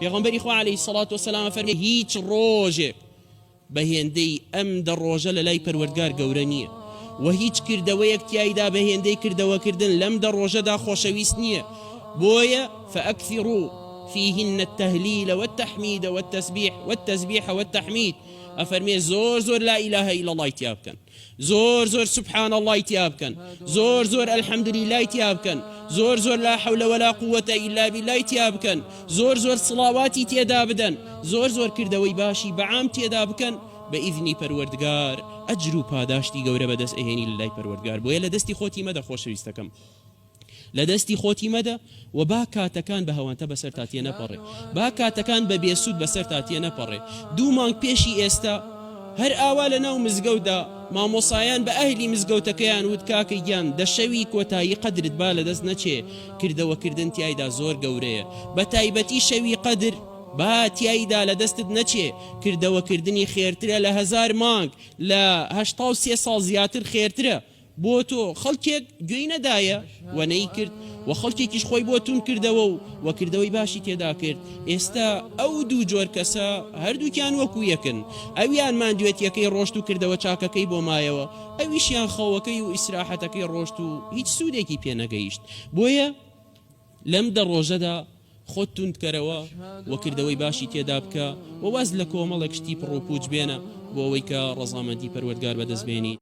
پێغەمبەری خوا عەلەیهی سەڵات وەسەلام فەرمێ هیچ ڕۆژێک بەهێندەی ئەم دەڕۆژە لە لای پەروەردگار گەورە نییە و هیچ کردەوەیەک تیایدا بەهێندەی کردەوەکردن لەم دەڕۆژەدا خۆشەویست نییە. بۆیە فأكثروا فيهن التهليل والتحميد والتسبيح والتحميد. أفرمي زور زور لا إله إلا الله تيابكن، زور زور سبحان الله تيابكن، زور زور الحمد لله تيابكن، زور زور لا حول ولا قوة إلا بالله تيابكن، زور زور صلواتي تيدابدن، زور زور كردوي باشي بعام تيدابكن بإذني پروردگار أجر و پاداشتی گەورە بەدەست ئەهێنی لە لای پەروەردگار. بۆیە لە دەستی خۆتی مەدە خۆشەویستەکەم، لە دەستی خۆتی مەدە و با کاتەکان بە هەوانتە بەسەر تاتیە نەپەڕێ، با کاتەکان بە بێسوود بەسەر تاتیە نەپەڕێ. 2 مانگ پێشی ئێستا هەر ئاوا لە ناو مزگەوتدا مامۆسایان بە ئەهلی مزگەوتەکەیان وت کاکەی گیان دەشەوی کۆتایی قەدرت با لە دەست نەچێ، کردەوەکردن تیایدا زۆر گەورەیە، بە تایبەتی شەوی قەدر با تیایدا لە دەستت نەچێ، کردەوەکردنی خێرترە لە 1000 مانگ، لە 83 ساڵ زیاتر خێرترە. بۆ تۆ خەڵکێک گوێی نەدایە و نەیکرد و خەڵکێکیش خۆی بۆ تون کردەوە و کردەوەی باشی تێدا کرد. ئێستا ئەو 2 جۆر کەسە هەردووکیان وەکو یەکن، ئەویان ماندوێت یەکەی ڕۆشت و کردەوە چاکەکەی بۆ مایەوە، ئەویشیان خەوەکەی و ئیسراحەتەکەی ڕۆشت و هیچ سوودێکی پێ نەگەیشت. بۆیە لەم دەڕۆژەدا خۆت توندکەرەوە و کردەوەی باشی تێدا بکە و واز لە کۆمەڵێک شتی پڕۆپوچ بێنە بۆ ئەوەی کە ڕەزامەندی پەروەردگار بەدەست بێنی.